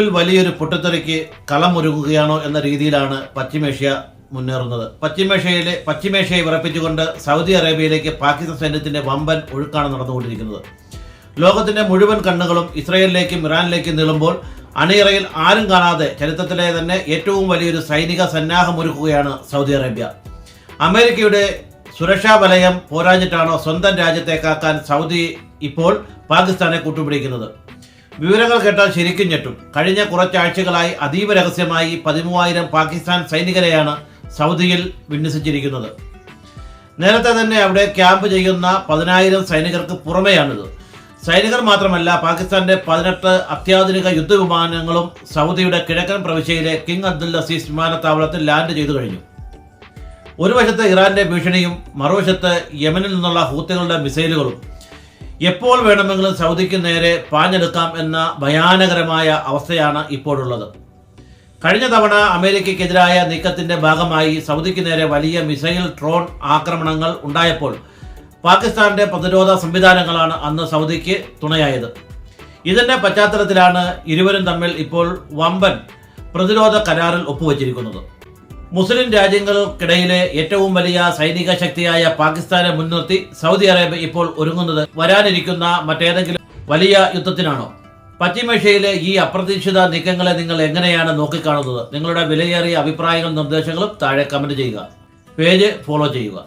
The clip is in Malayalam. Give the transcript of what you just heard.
വലിയൊരു പൊട്ടിത്തെറിക്ക് കളമൊരുങ്ങുകയാണോ എന്ന രീതിയിലാണ് പശ്ചിമേഷ്യ മുന്നേറുന്നത്. പശ്ചിമേഷ്യയെ വിറപ്പിച്ചുകൊണ്ട് സൗദി അറേബ്യയിലേക്ക് പാകിസ്ഥാൻ സൈന്യത്തിന്റെ വമ്പൻ ഒഴുക്കാണ് നടന്നുകൊണ്ടിരിക്കുന്നത്. ലോകത്തിന്റെ മുഴുവൻ കണ്ണുകളും ഇസ്രയേലിലേക്കും ഇറാനിലേക്കും നീളുമ്പോൾ അണിയറയിൽ ആരും കാണാതെ ചരിത്രത്തിലെ തന്നെ ഏറ്റവും വലിയൊരു സൈനിക സന്നാഹമൊരുക്കുകയാണ് സൗദി അറേബ്യ. അമേരിക്കയുടെ സുരക്ഷാ വലയം പോരാഞ്ഞിട്ടാണോ സ്വന്തം രാജ്യത്തെ കാക്കാൻ സൗദി ഇപ്പോൾ പാകിസ്ഥാനെ കൂട്ടുപിടിക്കുന്നത്? വിവരങ്ങൾ കേട്ടാൽ ശരിക്കും ഞെട്ടും. കഴിഞ്ഞ കുറച്ചാഴ്ചകളായി അതീവ രഹസ്യമായി 13,000 പാകിസ്ഥാൻ സൈനികരെയാണ് സൗദിയിൽ വിന്യസിച്ചിരിക്കുന്നത്. നേരത്തെ തന്നെ അവിടെ ക്യാമ്പ് ചെയ്യുന്ന 10,000 സൈനികർക്ക് പുറമെയാണിത്. സൈനികർ മാത്രമല്ല, പാകിസ്ഥാന്റെ 18 അത്യാധുനിക യുദ്ധവിമാനങ്ങളും സൗദിയുടെ കിഴക്കൻ പ്രവിശ്യയിലെ കിങ് അബ്ദുൽ അസീസ് വിമാനത്താവളത്തിൽ ലാൻഡ് ചെയ്തു കഴിഞ്ഞു. ഒരു വശത്ത് ഇറാന്റെ ഭീഷണിയും മറുവശത്ത് യമനിൽ നിന്നുള്ള ഹൂത്തികളുടെ മിസൈലുകളും. എപ്പോൾ വേണമെങ്കിലും സൗദിക്ക് നേരെ പാഞ്ഞെടുക്കാം എന്ന ഭയാനകരമായ അവസ്ഥയാണ് ഇപ്പോഴുള്ളത്. കഴിഞ്ഞ തവണ അമേരിക്കയ്ക്കെതിരായ നീക്കത്തിന്റെ ഭാഗമായി സൗദിക്ക് നേരെ വലിയ മിസൈൽ ഡ്രോൺ ആക്രമണങ്ങൾ ഉണ്ടായപ്പോൾ പാകിസ്ഥാന്റെ പ്രതിരോധ സംവിധാനങ്ങളാണ് അന്ന് സൗദിക്ക് തുണയായത്. ഇതിന്റെ പശ്ചാത്തലത്തിലാണ് ഇരുവരും തമ്മിൽ ഇപ്പോൾ വമ്പൻ പ്രതിരോധ കരാറിൽ ഒപ്പുവച്ചിരിക്കുന്നത്. മുസ്ലിം രാജ്യങ്ങൾക്കിടയിലെ ഏറ്റവും വലിയ സൈനിക ശക്തിയായ പാകിസ്ഥാനെ മുൻനിർത്തി സൗദി അറേബ്യ ഇപ്പോൾ ഒരുങ്ങുന്നത് വരാനിരിക്കുന്ന മറ്റേതെങ്കിലും വലിയ യുദ്ധത്തിനാണോ? പശ്ചിമേഷ്യയിലെ ഈ അപ്രതീക്ഷിത നീക്കങ്ങളെ നിങ്ങൾ എങ്ങനെയാണ് നോക്കിക്കാണുന്നത്? നിങ്ങളുടെ വിലയേറിയ അഭിപ്രായങ്ങളും നിർദ്ദേശങ്ങളും താഴെ കമന്റ് ചെയ്യുക. പേജ് ഫോളോ ചെയ്യുക.